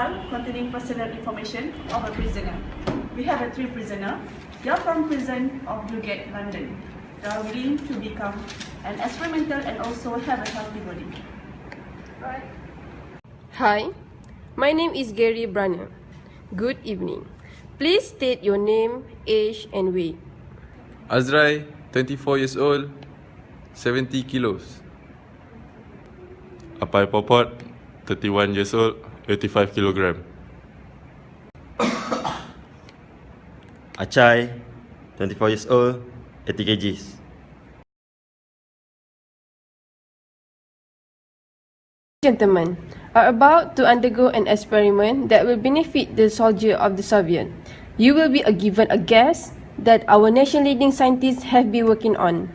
file containing personal information of a prisoner. We have 3 prisoners. They are from prison of Newgate, London. They are willing to become an experimental and also have a healthy body. Right. Hi, my name is Gary Brunner. Good evening. Please state your name, age, and weight. Azrai, 24 years old, 70 kilos. Apai Popot, 31 years old, 85 kilogram. Achai, 24 years old, 80 kgs. Gentlemen are about to undergo an experiment that will benefit the soldier of the Soviet. You will be given a gas that our nation leading scientists have been working on.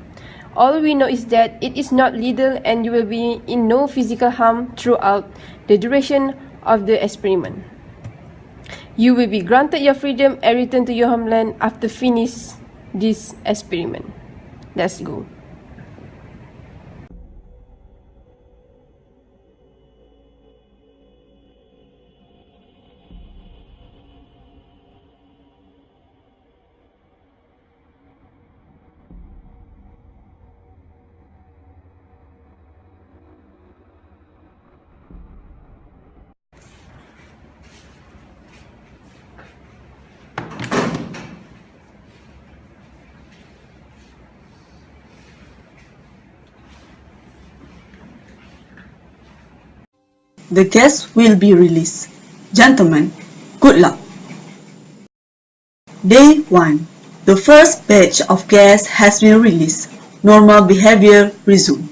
All we know is that it is not lethal and you will be in no physical harm throughout the duration of the experiment. You will be granted your freedom and return to your homeland after finish this experiment. Let's go. The gas will be released. Gentlemen, good luck. Day 1. The first batch of gas has been released. Normal behavior resume.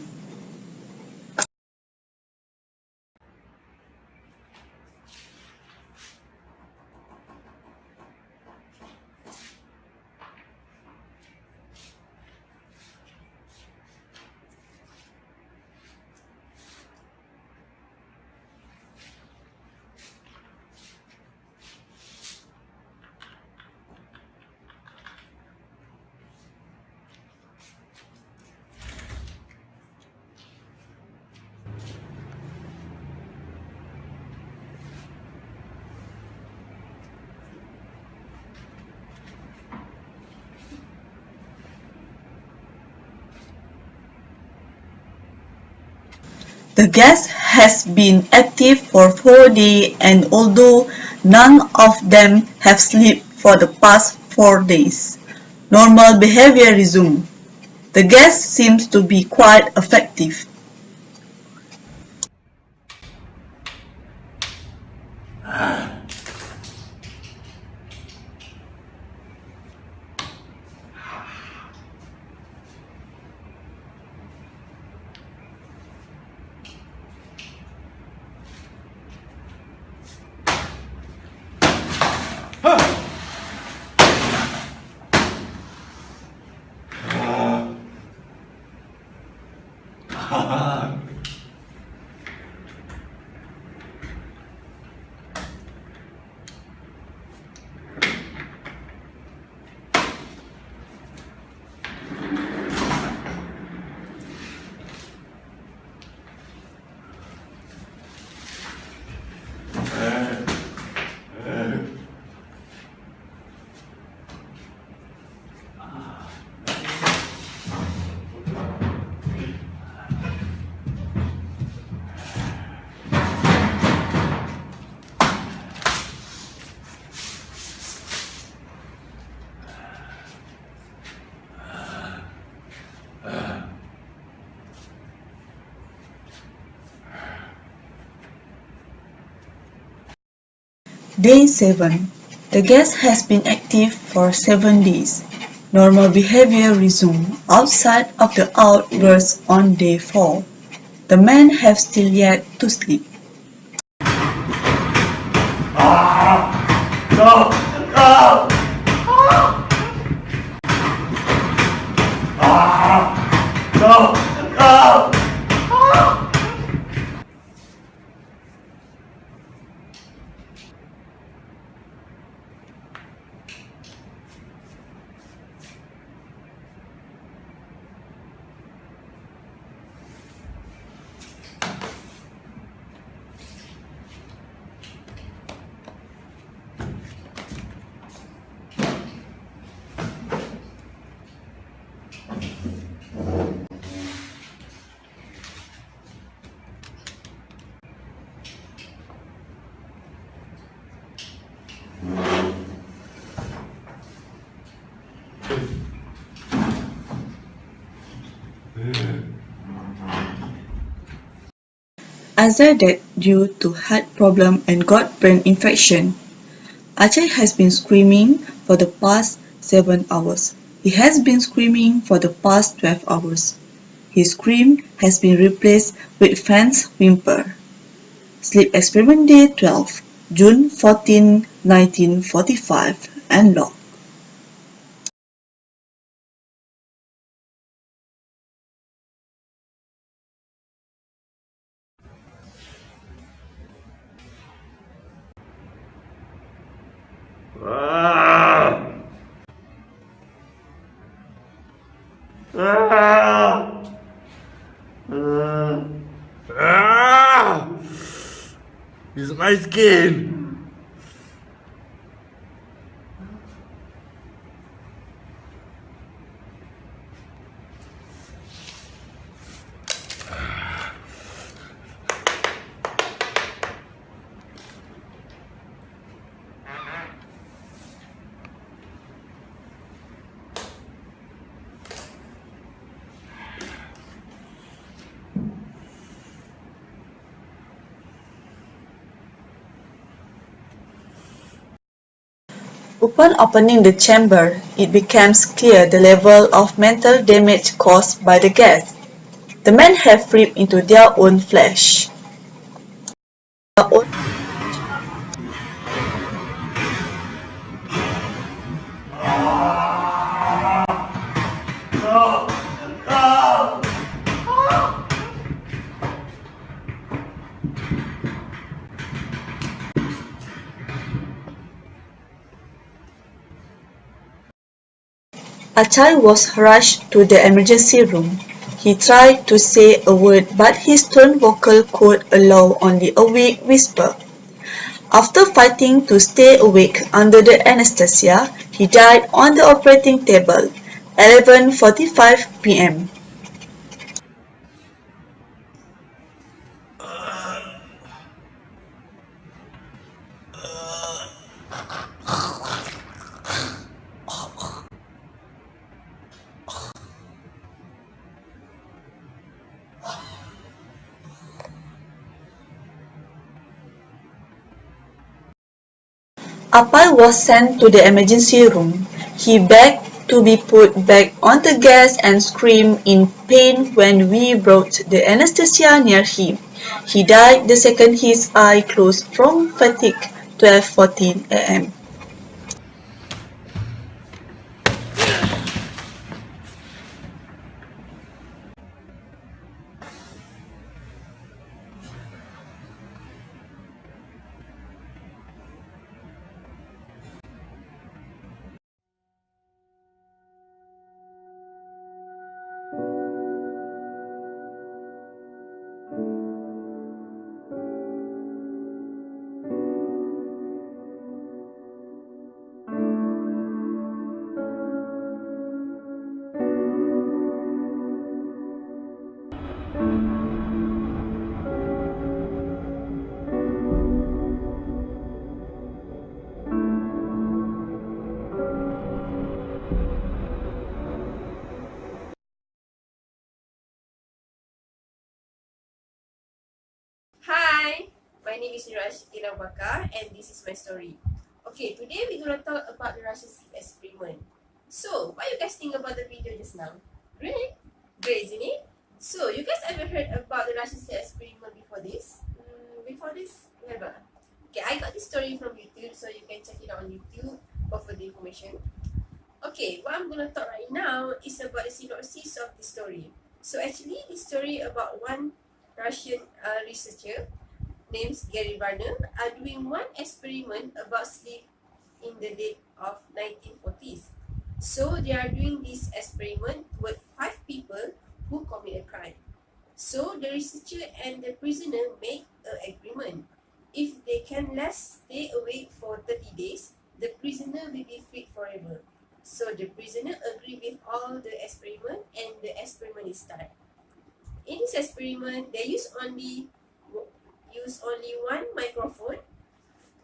The gas has been active for 4 days and although none of them have slept for the past 4 days, normal behavior resumed. The gas seems to be quite effective. Day 7. The gas has been active for 7 days. Normal behavior resumed outside of the outburst on day 4. The men have still yet to sleep. Azhar died due to heart problem and got brain infection. Acai has been screaming for the past 7 hours. He has been screaming for the past 12 hours. His scream has been replaced with faint whimper. Sleep Experiment Day 12, June 14, 1945, and log. It's my skin. Upon opening the chamber, it becomes clear the level of mental damage caused by the gas. The men have ripped into their own flesh. Acai was rushed to the emergency room. He tried to say a word, but his tone vocal cord allowed only a weak whisper. After fighting to stay awake under the anesthesia, he died on the operating table, 11:45 p.m. Apai was sent to the emergency room. He begged to be put back on the gas and screamed in pain when we brought the anesthesia near him. He died the second his eye closed from fatigue, 12:14 a.m. Hi, my name is Rashida Bakar and this is my story. Okay, today we're gonna talk about the Russian sleep experiment. So, what you guys think about the video just now? Great, great, isn't it? So, you guys ever heard about the Russian sleep experiment before this? Before this, never. Okay, I got this story from YouTube, so you can check it out on YouTube for further information. Okay, what I'm gonna talk right now is about the synopsis of the story. So actually, this story about one Russian researcher named Gary Barner are doing one experiment about sleep in the late of 1940s. So they are doing this experiment with 5 people who commit a crime. So the researcher and the prisoner make an agreement. If they can last stay awake for 30 days, the prisoner will be freed forever. So the prisoner agree with all the experiment and the experiment is started. In this experiment, they use only one microphone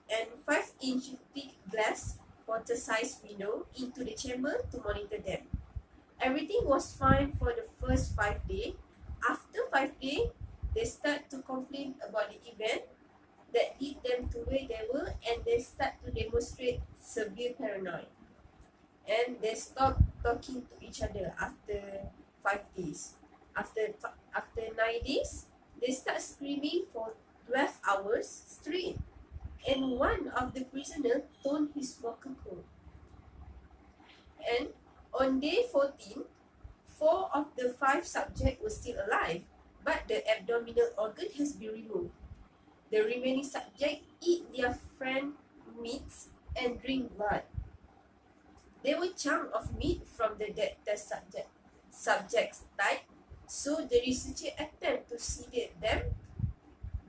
and 5-inch thick glass water-sized window into the chamber to monitor them. Everything was fine for the first 5 days. After 5 days, they start to complain about the event that lead them to where they were, and they start to demonstrate severe paranoia. And they stop talking to each other after 5 days. After 9 days, they start screaming for 12 hours straight. And one of the prisoners toned his vocal cord. And on day 14, 4 of the 5 subjects were still alive, but the abdominal organ has been removed. The remaining subjects eat their friend meats and drink blood. There were chunks of meat from the dead test subjects died, so the researcher attempt to sedate them,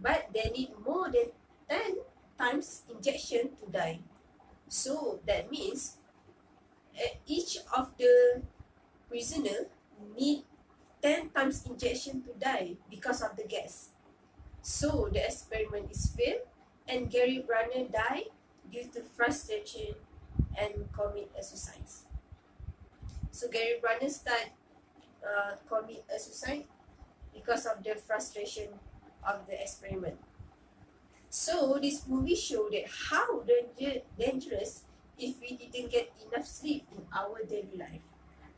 but they need more than 10 times injection to die. So that means each of the prisoner need 10 times injection to die because of the gas. So the experiment is failed, and Gary Brunner died due to frustration and commit a suicide. So Gary Brunner commit a suicide because of the frustration of the experiment. So this movie showed that how dangerous if we didn't get enough sleep in our daily life.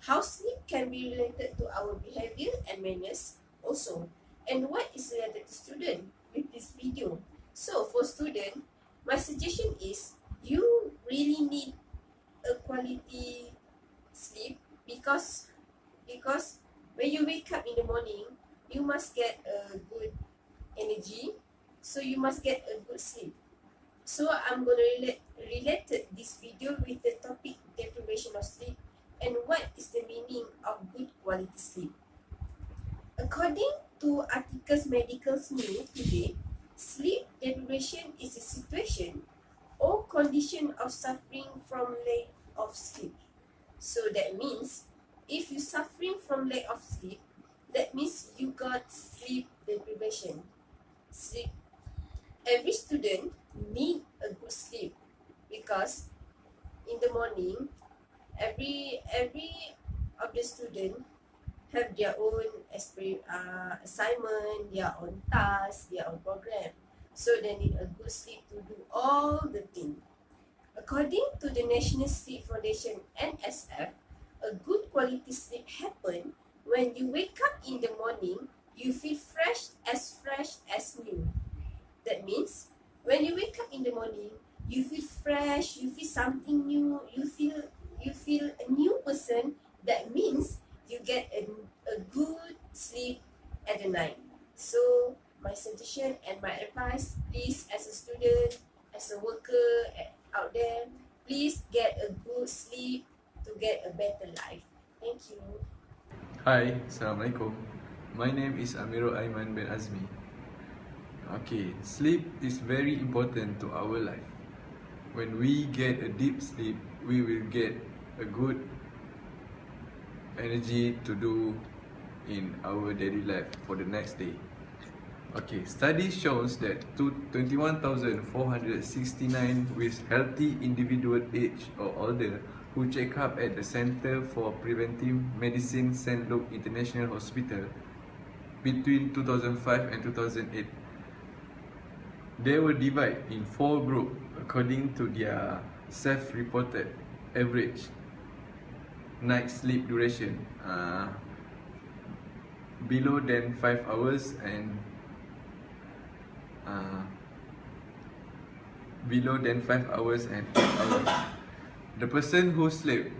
How sleep can be related to our behavior and manners also. And what is related to student with this video. So for student, my suggestion is you really need a quality sleep because when you wake up in the morning, you must get a good energy, so you must get a good sleep. So I'm going to relate this video with the topic deprivation of sleep and what is the meaning of good quality sleep. According to articles Medical News today, sleep deprivation is a situation or condition of suffering from lack of sleep. So that means if you're suffering from lack of sleep, that means you got sleep deprivation. Every student need a good sleep because in the morning, every of the student have their own assignment, their own task, their own program. So they need a good sleep to do all the things. According to the National Sleep Foundation (NSF), a good quality sleep happens when you wake up in the morning, you feel fresh as new. That means when you wake up in the morning, you feel fresh, you feel something new, you feel a new person. That means you get a good sleep at the night. So my suggestion and my advice, please, as a student, as a worker out there, please get a good sleep to get a better life. Thank you. Hi, Assalamualaikum. My name is Amirul Aiman bin Azmi. Okay, sleep is very important to our life. When we get a deep sleep, we will get a good energy to do in our daily life for the next day. Okay, study shows that 21,469 with healthy individual age or older who check up at the Center for Preventive Medicine St. Luke International Hospital between 2005 and 2008. They were divided in 4 groups according to their self-reported average night sleep duration, below than 5 hours and below than 5 hours and 8 hours. The person who slept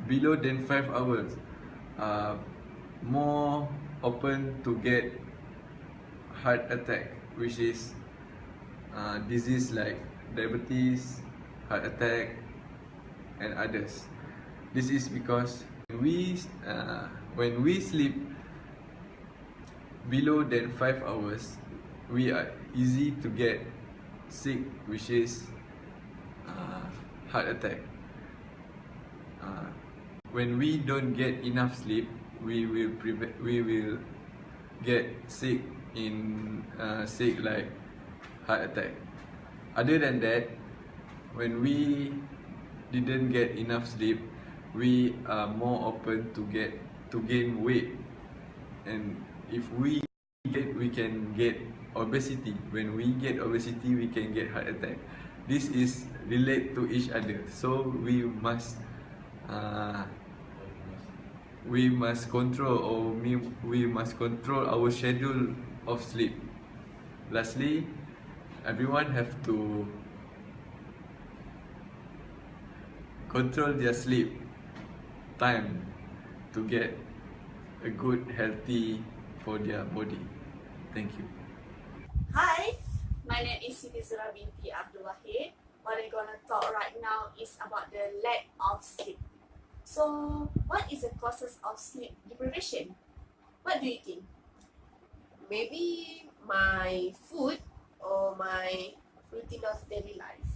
below than 5 hours are more open to get heart attack, which is disease like diabetes, heart attack, and others. This is because when we sleep below than 5 hours, we are easy to get sick, which is heart attack. When we don't get enough sleep, we will get sick like heart attack. Other than that, when we didn't get enough sleep, we are more open to gain weight, and if we we can get obesity. When we get obesity, we can get heart attack. This is relate to each other. So we must control, or we must control our schedule of sleep. Lastly, everyone have to control their sleep time to get a good healthy for their body. Thank you. Hi, my name is Siti Zura binti Abdul Wahid. What I'm gonna talk right now is about the lack of sleep. So, what is the causes of sleep deprivation? What do you think? Maybe my food or my routine of daily life.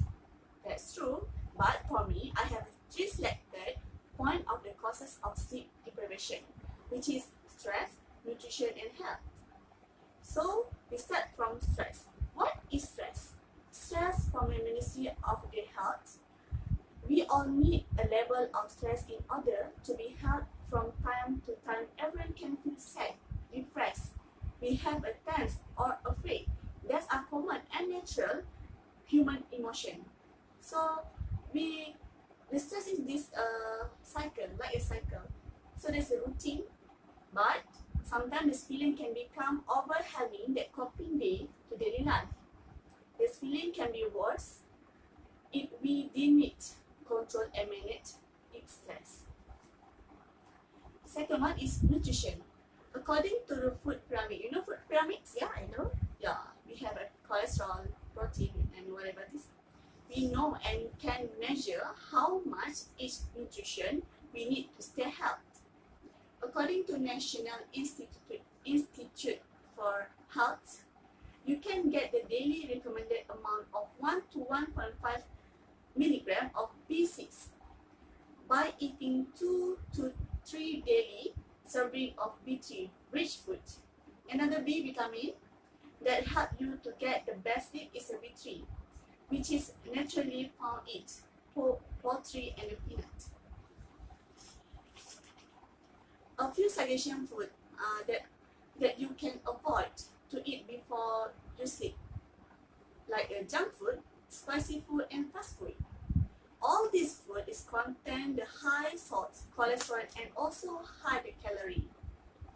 That's true, but for me, I have three selected point of the causes of sleep deprivation, which is stress, nutrition, and health. So, we start from stress. What is stress? Stress from the Ministry of the Health. We all need a level of stress in order to be held from time to time. Everyone can feel sad, depressed. We have a tense or afraid. That's a common and natural human emotion. So, the stress is this cycle, like a cycle. So there's a routine, but sometimes this feeling can become overwhelming that coping day to daily life. This feeling can be worse if we didn't control and manage its stress. Second one is nutrition. According to the food pyramid, you know food pyramids? Yeah, I know. Yeah, we have a cholesterol, protein, and whatever it is. We know and can measure how much each nutrition we need to stay healthy. According to National Institute for Health, you can get the daily recommended amount of 1 to 1.5 milligram of B6 by eating 2 to 3 daily serving of B3 rich food. Another B vitamin that help you to get the best sleep is a B3, which is naturally found in poultry and peanut. A few suggestion food that you can avoid to eat before you sleep, like junk food, spicy food, and fast food. All this food is contain the high salt, cholesterol, and also high calorie.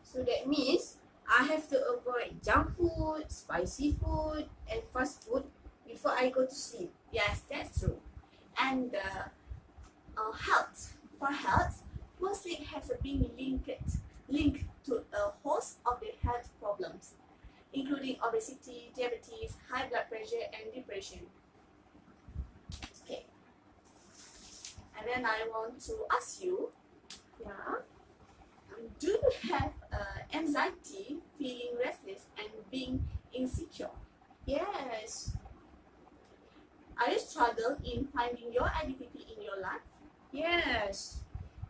So that means I have to avoid junk food, spicy food, and fast food before I go to sleep. Yes, that's true. And health. For health, poor sleep has been linked to a host of the health problems, including obesity, diabetes, high blood pressure, and depression. Okay. And then I want to ask you, do you have anxiety, feeling restless, and being insecure? Yes. Are you struggling in finding your identity in your life? Yes.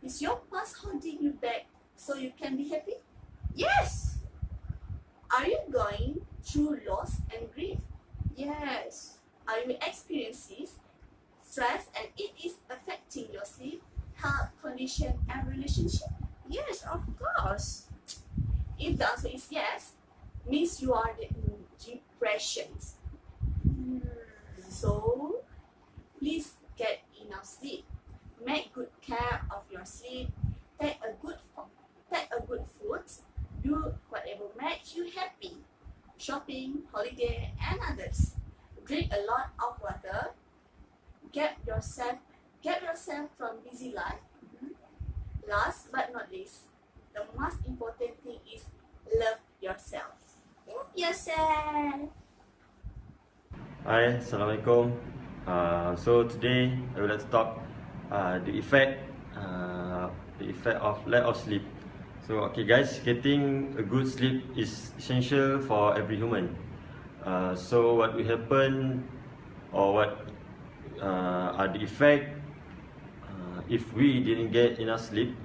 Is your past holding you back so you can be happy? Yes. Are you going through loss and grief? Yes. Are you experiencing stress and it is affecting your sleep, health, condition, and relationship? Yes, of course. If the answer is yes, means you are in depression. So, please get enough sleep. Make good care of your sleep. Take a good food. Do whatever makes you happy. Shopping, holiday, and others. Drink a lot of water. Get yourself from busy life. Last but not least, the most important thing is love yourself. Love yourself. Hi, Assalamualaikum. So today I would like to talk the effect of lack of sleep. So okay guys, getting a good sleep is essential for every human. So what will happen, or what are the effect if we didn't get enough sleep?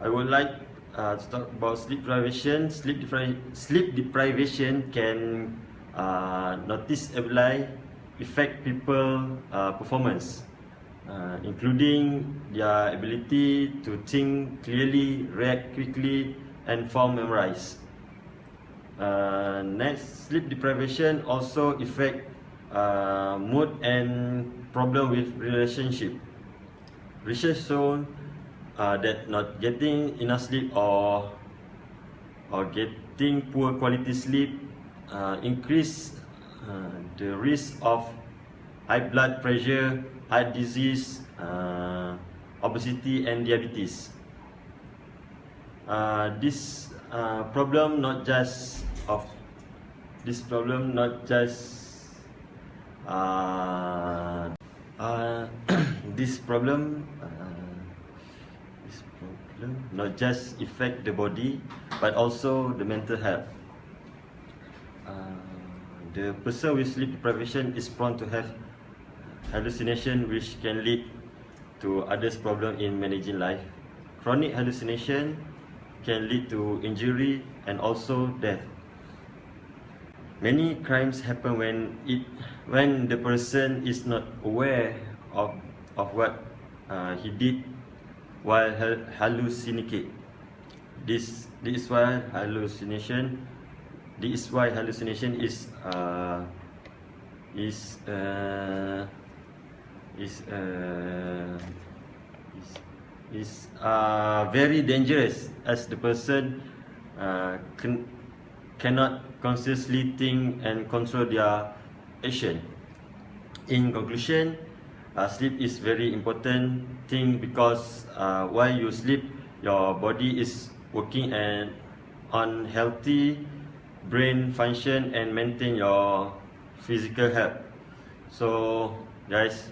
I would like to talk about sleep deprivation. Sleep deprivation can noticeably affect people performance, including their ability to think clearly, react quickly, and form memorize. Next, sleep deprivation also affect mood and problem with relationship. Research shown that not getting enough sleep or getting poor quality sleep increase the risk of high blood pressure, heart disease, obesity and diabetes. This problem not just this problem not just affect the body but also the mental health. The person with sleep deprivation is prone to have hallucination, which can lead to others' problem in managing life. Chronic hallucination can lead to injury and also death. Many crimes happen when the person is not aware of what he did while hallucinate. This is why hallucination is very dangerous, as the person cannot consciously think and control their action. In conclusion, sleep is very important thing because while you sleep, your body is working and on healthy brain function and maintain your physical health. So guys,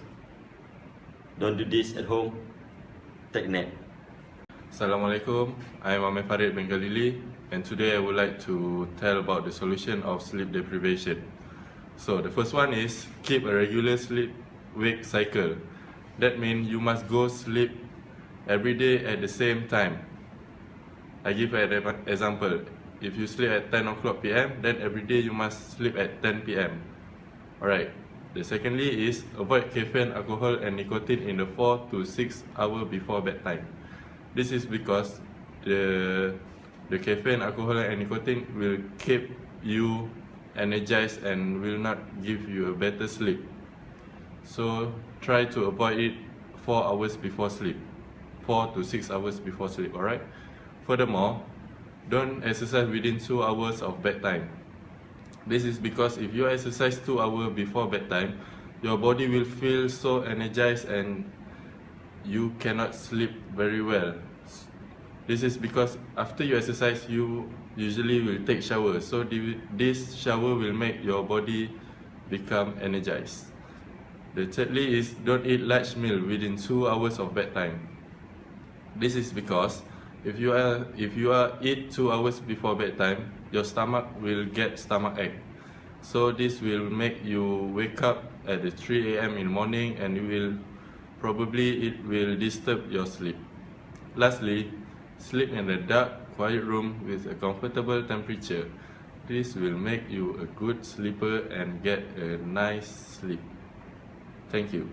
don't do this at home. Take nap. Assalamualaikum, I'm Ahmed Farid bin Galili, and today I would like to tell about the solution of sleep deprivation. So the first one is keep a regular sleep-wake cycle. That means you must go sleep every day at the same time. I give an example. If you sleep at 10 o'clock PM, then every day you must sleep at 10 PM. Alright. The secondly is avoid caffeine, alcohol and nicotine in the 4 to 6 hours before bedtime. This is because the caffeine, alcohol and nicotine will keep you energized and will not give you a better sleep. So try to avoid it 4 hours before sleep. 4 to 6 hours before sleep, alright? Furthermore, don't exercise within 2 hours of bedtime. This is because if you exercise 2 hours before bedtime, your body will feel so energized and you cannot sleep very well. This is because after you exercise, you usually will take shower. So this shower will make your body become energized. The thirdly is don't eat large meal within 2 hours of bedtime. This is because if you eat 2 hours before bedtime, your stomach will get stomachache. So this will make you wake up at 3 AM in the morning, and it will disturb your sleep. Lastly, sleep in a dark, quiet room with a comfortable temperature. This will make you a good sleeper and get a nice sleep. Thank you.